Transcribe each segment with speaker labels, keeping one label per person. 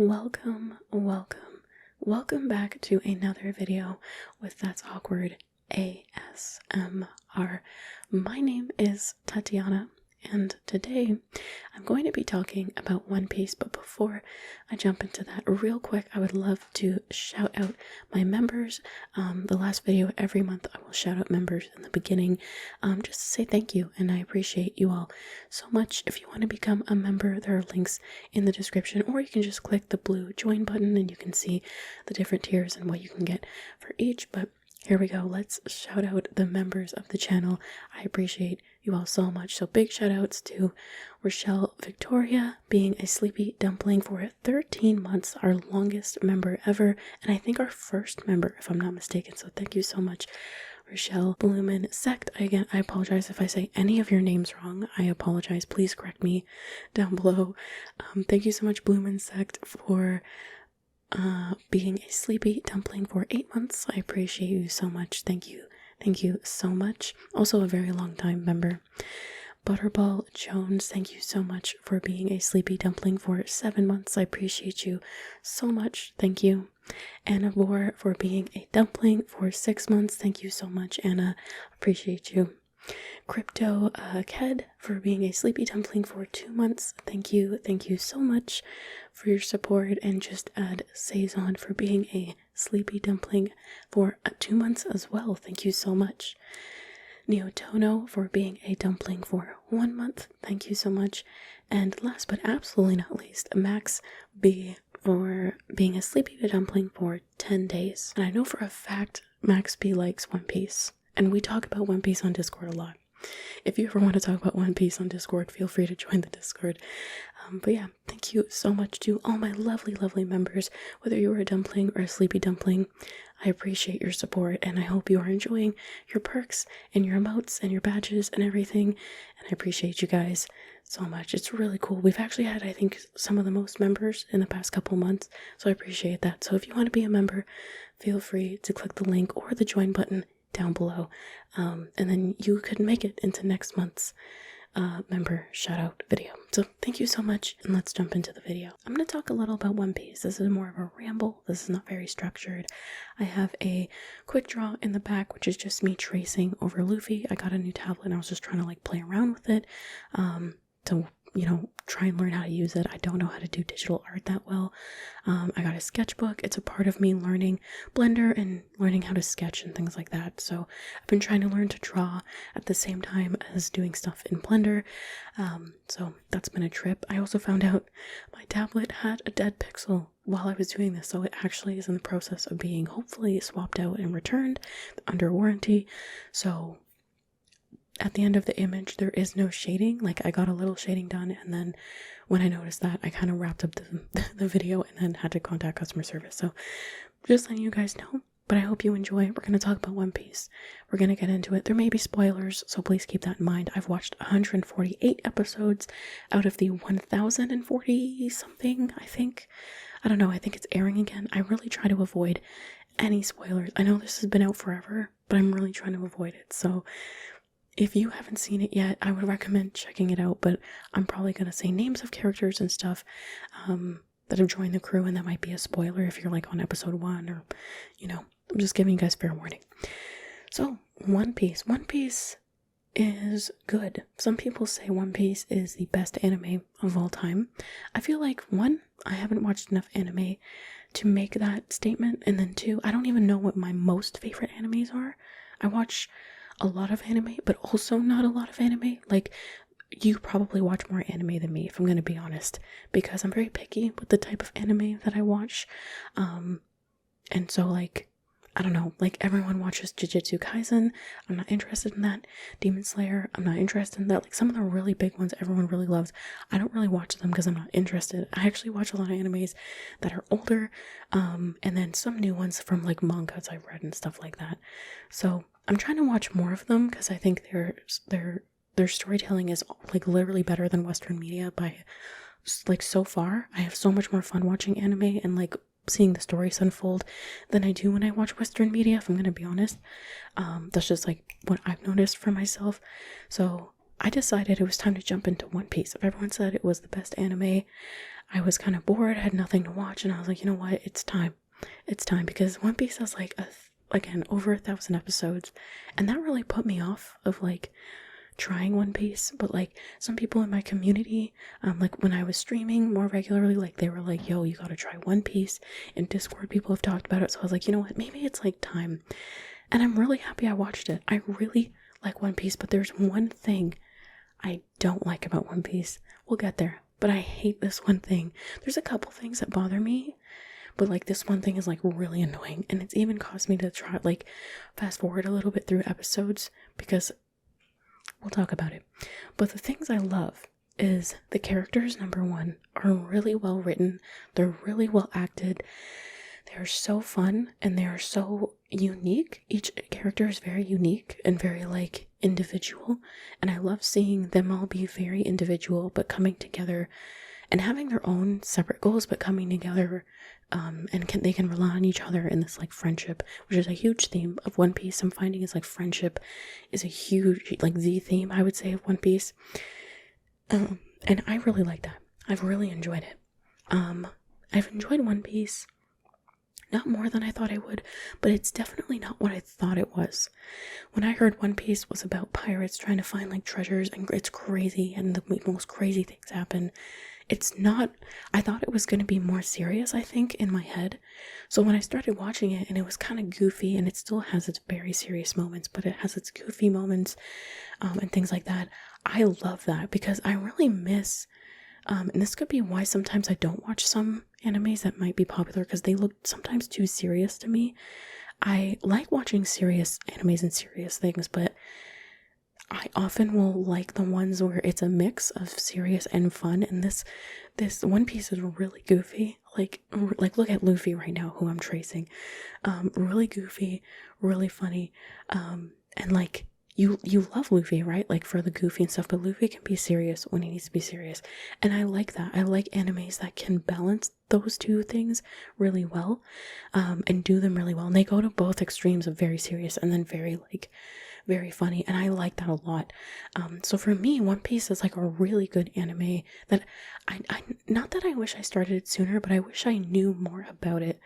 Speaker 1: Welcome back to another video with That's Awkward ASMR. My name is Tatiana, and today I'm going to be talking about One Piece, but before I jump into that real quick, I would love to shout out my members. The last video every month I will shout out members in the beginning, just to say thank you, and I appreciate you all so much. If you want to become a member, there are links in the description, or you can just click the blue join button and you can see the different tiers and what you can get for each. But here we go. Let's shout out the members of the channel. I appreciate you all so much. So big shout outs to Rochelle Victoria, being a sleepy dumpling for 13 months, our longest member ever, and I think our first member, if I'm not mistaken. So thank you so much, Rochelle. Bloomin' Sect. Again, I apologize if I say any of your names wrong. I apologize. Please correct me down below. Thank you so much, Bloomin' Sect, for being a sleepy dumpling for 8 months. I appreciate you so much. Thank you so much. Also a very long time member. Butterball Jones, thank you so much for being a sleepy dumpling for 7 months. I appreciate you so much. Thank you. Anna Vor for being a dumpling for 6 months. Thank you so much, Anna. Appreciate you. Crypto Ked for being a sleepy dumpling for 2 months. Thank you so much for your support. And just add Saison for being a sleepy dumpling for 2 months as well. Thank you so much. Neotono for being a dumpling for 1 month. Thank you so much. And last but absolutely not least, Max B for being a sleepy dumpling for 10 days. And I know for a fact Max B likes One Piece. And we talk about One Piece on Discord a lot. If you ever want to talk about One Piece on Discord, feel free to join the Discord. But yeah, thank you so much to all my lovely members, whether you are a dumpling or a sleepy dumpling. I appreciate your support, and I hope you are enjoying your perks and your emotes and your badges and everything. And I appreciate you guys so much. It's really cool. We've actually had, I think, some of the most members in the past couple months, so I appreciate that. So if you want to be a member, feel free to click the link or the join button down below, and then you could make it into next month's member shout out video. So thank you so much, and let's jump into the video. I'm going to talk a little about One Piece. This is more of a ramble. This is not very structured. I have a quick draw in the back, which is just me tracing over Luffy. I got a new tablet and I was just trying to like play around with it to try and learn how to use it. I don't know how to do digital art that well. I got a sketchbook. It's a part of me learning Blender and learning how to sketch and things like that. So I've been trying to learn to draw at the same time as doing stuff in Blender. So that's been a trip. I also found out my tablet had a dead pixel while I was doing this, so it actually is in the process of being hopefully swapped out and returned under warranty. So at the end of the image, there is no shading. Like, I got a little shading done, and then when I noticed that, I kind of wrapped up the video and then had to contact customer service. So just letting you guys know, but I hope you enjoy. We're going to talk about One Piece. We're going to get into it. There may be spoilers, so please keep that in mind. I've watched 148 episodes out of the 1040 something, I think. I don't know, I think it's airing again. I really try to avoid any spoilers. I know this has been out forever, but I'm really trying to avoid it. So if you haven't seen it yet, I would recommend checking it out, but I'm probably going to say names of characters and stuff that have joined the crew, and that might be a spoiler if you're like on episode 1 or, I'm just giving you guys fair warning. So, One Piece. One Piece is good. Some people say One Piece is the best anime of all time. I feel like, 1, I haven't watched enough anime to make that statement, and then 2, I don't even know what my most favorite animes are. I watch a lot of anime, but also not a lot of anime. Like, you probably watch more anime than me, if I'm going to be honest, because I'm very picky with the type of anime that I watch. And so, like, I don't know, like, everyone watches Jujutsu Kaisen. I'm not interested in that. Demon Slayer, I'm not interested in that. Like, some of the really big ones everyone really loves, I don't really watch them because I'm not interested. I actually watch a lot of animes that are older, and then some new ones from, like, mangas I've read and stuff like that. So I'm trying to watch more of them because I think their storytelling is, like, literally better than Western media by, like, so far. I have so much more fun watching anime and, like, seeing the stories unfold than I do when I watch Western media, if I'm gonna be honest. That's just, like, what I've noticed for myself. So I decided it was time to jump into One Piece. If everyone said it was the best anime, I was kind of bored, had nothing to watch, and I was like, you know what, it's time. It's time, because One Piece has like again over 1,000 episodes, and that really put me off of like trying One Piece. But like some people in my community, like when I was streaming more regularly, like they were like, yo, you gotta try One Piece. In Discord people have talked about it, so I was like, you know what, maybe it's like time. And I'm really happy I watched it. I really like One Piece, but there's one thing I don't like about One Piece. We'll get there, but I hate this one thing. There's a couple things that bother me, but like this one thing is like really annoying, and it's even caused me to try like fast forward a little bit through episodes, because we'll talk about it. But the things I love is the characters, number one, are really well written. They're really well acted. They're so fun, and they are so unique. Each character is very unique and very like individual, and I love seeing them all be very individual but coming together and having their own separate goals but coming together, and they can rely on each other in this like friendship, which is a huge theme of One Piece. I'm finding is like friendship is a huge, like, the theme, I would say, of One Piece. And I really like that. I've really enjoyed it. I've enjoyed One Piece not more than I thought I would, but it's definitely not what I thought it was. When I heard One Piece was about pirates trying to find like treasures and it's crazy and the most crazy things happen, it's not. I thought it was going to be more serious, I think, in my head. So when I started watching it, and it was kind of goofy, and it still has its very serious moments, but it has its goofy moments, and things like that. I love that, because I really miss, and this could be why sometimes I don't watch some animes that might be popular, because they look sometimes too serious to me. I like watching serious animes and serious things, but I often will like the ones where it's a mix of serious and fun, and this One Piece is really goofy. Like look at Luffy right now, who I'm tracing. Really goofy, really funny, and like you love Luffy, right? Like for the goofy and stuff, but Luffy can be serious when he needs to be serious, and I like that. I like animes that can balance those two things really well, and do them really well. And they go to both extremes of very serious and then very funny, and I like that a lot. So for me, One Piece is like a really good anime that I not that I wish I started it sooner, but I wish I knew more about it,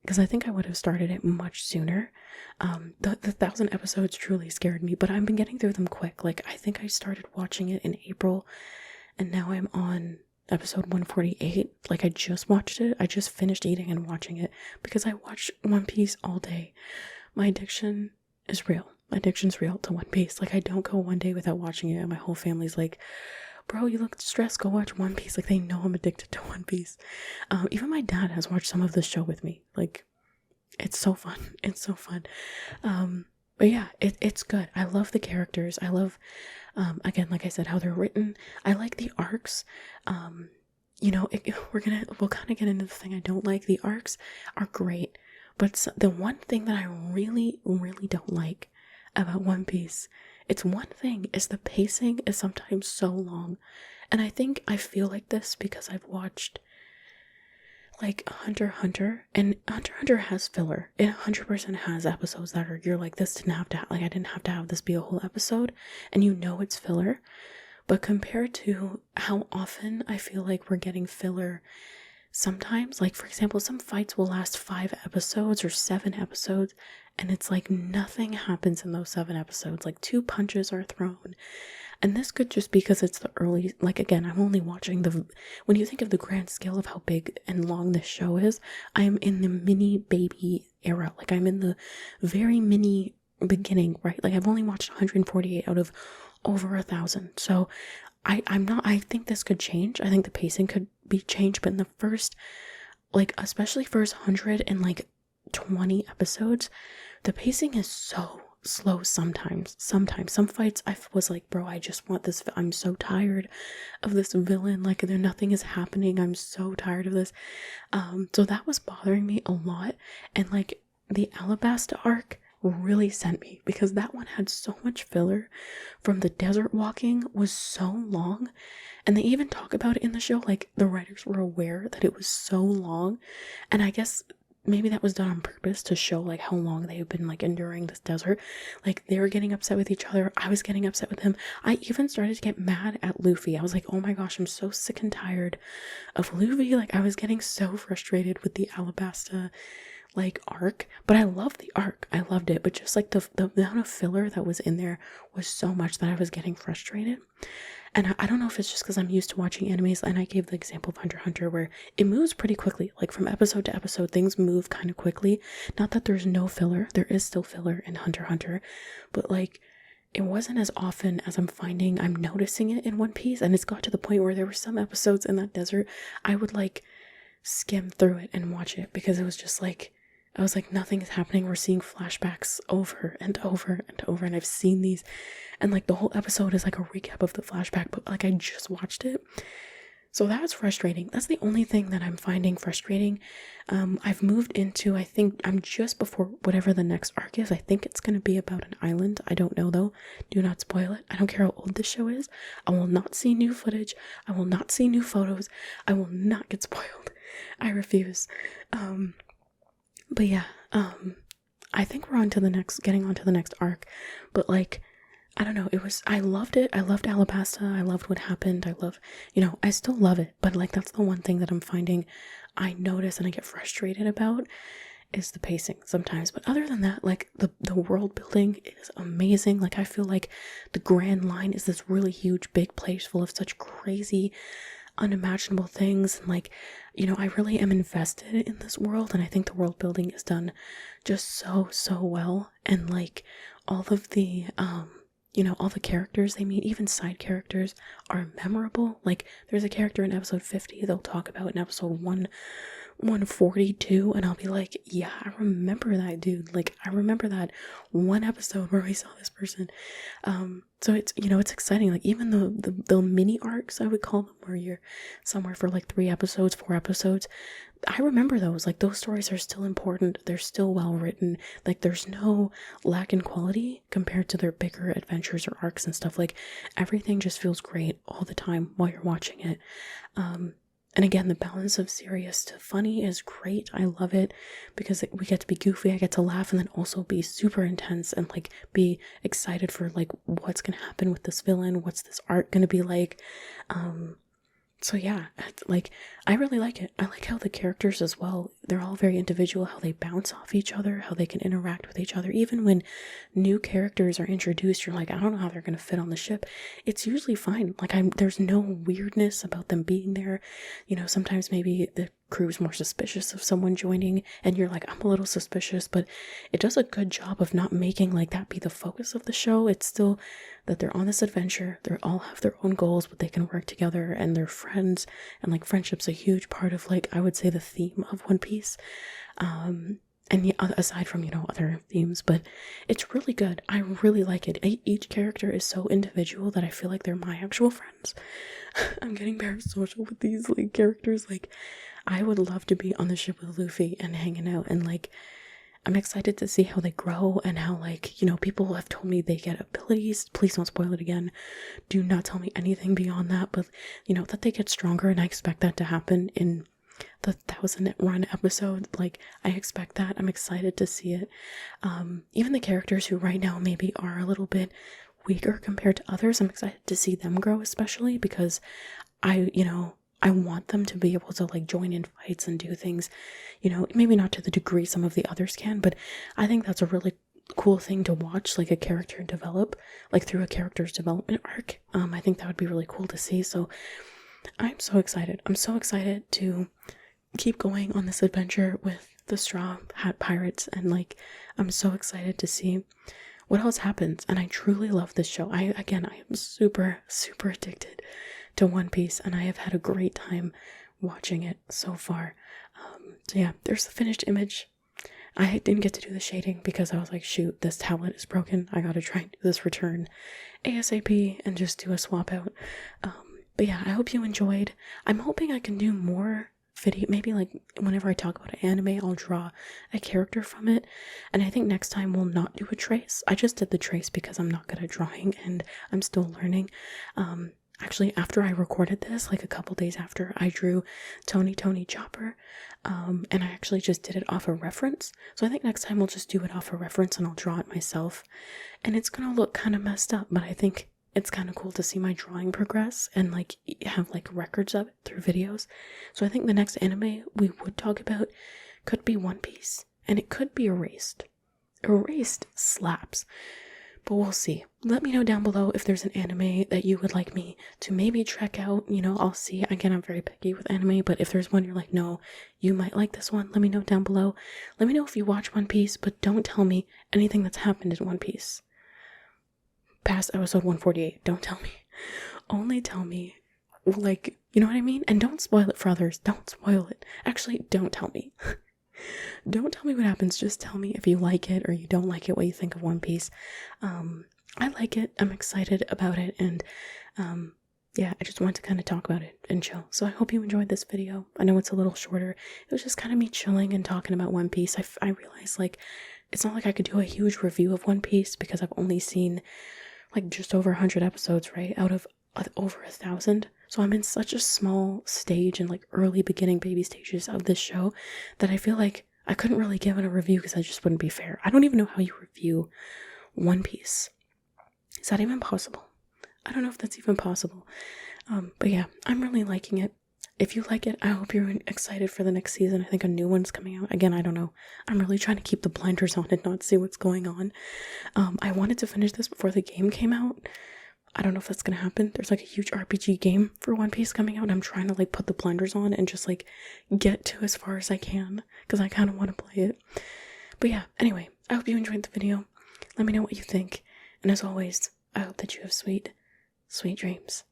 Speaker 1: because I think I would have started it much sooner. The 1,000 episodes truly scared me, but I've been getting through them quick. Like I think I started watching it in April, and now I'm on episode 148. Like I just watched it. I just finished eating and watching it, because I watch One Piece all day. My addiction is real. My addiction's real to One Piece. Like I don't go one day without watching it, and my whole family's like, bro, you look stressed, go watch One Piece. Like they know I'm addicted to One Piece. Even my dad has watched some of the show with me. Like it's so fun. It's so fun. But yeah, it's good. I love the characters. I love, again, like I said, how they're written. I like the arcs. You know, we'll kind of get into the thing I don't like. The arcs are great, but the one thing that I really, really don't like about One Piece, it's one thing, is the pacing is sometimes so long. And I feel like this because I've watched like Hunter x Hunter, and Hunter x Hunter has filler. It 100% has episodes that are, you're like, this didn't have to, like I didn't have to have this be a whole episode, and you know it's filler. But compared to how often I feel like we're getting filler sometimes, like for example, some fights will last 5 episodes or 7 episodes, and it's like nothing happens in those 7 episodes. Like 2 punches are thrown. And this could just be because it's the early, like again, I'm only watching when you think of the grand scale of how big and long this show is, I'm in the mini baby era. Like I'm in the very mini beginning, right? Like I've only watched 148 out of over 1,000. So I think this could change. I think the pacing could be changed, but in the first, like especially first 120 episodes, the pacing is so slow sometimes. Some fights I was like, bro, I just want this. I'm so tired of this villain. Like nothing is happening. I'm so tired of this. So that was bothering me a lot. And like the Alabasta arc really sent me, because that one had so much filler. From the desert walking was so long, and they even talk about it in the show, like the writers were aware that it was so long, and I guess maybe that was done on purpose to show like how long they've been like enduring this desert. Like they were getting upset with each other, I was getting upset with him. I even started to get mad at Luffy. I was like, oh my gosh, I'm so sick and tired of Luffy. Like I was getting so frustrated with the Alabasta like arc, but I loved the arc. I loved it, but just like the amount of filler that was in there was so much that I was getting frustrated. And I don't know if it's just because I'm used to watching animes, and I gave the example of Hunter x Hunter where it moves pretty quickly. Like from episode to episode, things move kind of quickly. Not that there's no filler, there is still filler in Hunter x Hunter, but like it wasn't as often as I'm noticing it in One Piece. And it's got to the point where there were some episodes in that desert I would like skim through it and watch it because it was just like, I was like, nothing is happening. We're seeing flashbacks over and over and over. And I've seen these. And like the whole episode is like a recap of the flashback. But like I just watched it. So that's frustrating. That's the only thing that I'm finding frustrating. I've moved into, I think I'm just before whatever the next arc is. I think it's going to be about an island. I don't know though. Do not spoil it. I don't care how old this show is. I will not see new footage. I will not see new photos. I will not get spoiled. I refuse. But yeah, I think we're getting on to the next arc, but like, I don't know, I loved it. I loved Alabasta. I loved what happened. I still love it, but like, that's the one thing that I'm finding I notice and I get frustrated about is the pacing sometimes. But other than that, like the world building is amazing. Like I feel like the Grand Line is this really huge, big place full of such crazy, unimaginable things, and like, I really am invested in this world, and I think the world building is done just so well. And like all of the all the characters they meet, even side characters, are memorable. Like there's a character in episode 50 they'll talk about in episode 142, and I'll be like, yeah, I remember that dude. Like I remember that one episode where we saw this person. So it's exciting. Like even the mini arcs, I would call them, where you're somewhere for like 3 episodes, 4 episodes, I remember those. Like those stories are still important. They're still well written. Like there's no lack in quality compared to their bigger adventures or arcs and stuff. Like everything just feels great all the time while you're watching it. And again, the balance of serious to funny is great. I love it because we get to be goofy, I get to laugh, and then also be super intense and like be excited for like what's gonna happen with this villain, what's this art gonna be like. So yeah, like I really like it. I like how the characters as well, they're all very individual, how they bounce off each other, how they can interact with each other. Even when new characters are introduced, you're like, I don't know how they're going to fit on the ship. It's usually fine. Like there's no weirdness about them being there. Sometimes maybe the crew's more suspicious of someone joining and you're like, I'm a little suspicious, but it does a good job of not making like that be the focus of the show. It's still that they're on this adventure, they all have their own goals, but they can work together and they're friends, and like friendship's a huge part of like, I would say, the theme of One Piece. And aside from other themes, but it's really good. I really like it. Each character is so individual that I feel like they're my actual friends. I'm getting very social with these like characters. Like I would love to be on the ship with Luffy and hanging out, and like I'm excited to see how they grow and how like people have told me they get abilities. Please don't spoil it again. Do not tell me anything beyond that, but that they get stronger, and I expect that to happen in the 1000 run episode. Like I expect that. I'm excited to see it. Even the characters who right now maybe are a little bit weaker compared to others, I'm excited to see them grow, especially because I want them to be able to like join in fights and do things, maybe not to the degree some of the others can, but I think that's a really cool thing to watch, like a character develop, like through a character's development arc. I think that would be really cool to see. So I'm so excited. I'm so excited to keep going on this adventure with the Straw Hat Pirates, and like I'm so excited to see what else happens. And I truly love this show. I am super addicted to One Piece, and I have had a great time watching it so far. So yeah, there's the finished image. I didn't get to do the shading because I was like, shoot, this tablet is broken. I gotta try and do this return ASAP and just do a swap out. But yeah, I hope you enjoyed. I'm hoping I can do more video, maybe like whenever I talk about an anime, I'll draw a character from it. And I think next time we'll not do a trace. I just did the trace because I'm not good at drawing and I'm still learning. actually, after I recorded this, like a couple days after, I drew Tony Chopper, and I actually just did it off a reference. So I think next time we'll just do it off a reference and I'll draw it myself. And it's gonna look kind of messed up, but I think it's kind of cool to see my drawing progress and like have like records of it through videos. So I think the next anime we would talk about could be One Piece, and it could be Erased. Erased slaps, but we'll see. Let me know down below if there's an anime that you would like me to maybe check out. You know, I'll see. Again, I'm very picky with anime, but if there's one you're like, no, you might like this one, let me know down below. Let me know if you watch One Piece, but don't tell me anything that's happened in One Piece past episode 148. Don't tell me. Only tell me, like, you know what I mean? And don't spoil it for others. Don't spoil it. Actually, don't tell me. Don't tell me what happens, just tell me if you like it or you don't like it, what you think of One Piece. I like it, I'm excited about it, and yeah, I just wanted to kind of talk about it and chill. So I hope you enjoyed this video. I know it's a little shorter. It was just kind of me chilling and talking about One Piece. I realized, like, it's not like I could do a huge review of One Piece because I've only seen like just over 100 episodes, right, out of over 1,000. So I'm in such a small stage and like early beginning baby stages of this show that I feel like I couldn't really give it a review because I just wouldn't be fair. I don't even know how you review One Piece. Is that even possible? I don't know if that's even possible. But yeah, I'm really liking it. If you like it, I hope you're excited for the next season. I think a new one's coming out. Again, I don't know. I'm really trying to keep the blinders on and not see what's going on. I wanted to finish this before the game came out. I don't know if that's gonna happen. There's like a huge RPG game for One Piece coming out, and I'm trying to like put the blinders on and just like get to as far as I can because I kind of want to play it. But yeah, anyway, I hope you enjoyed the video. Let me know what you think, and as always, I hope that you have sweet, sweet dreams.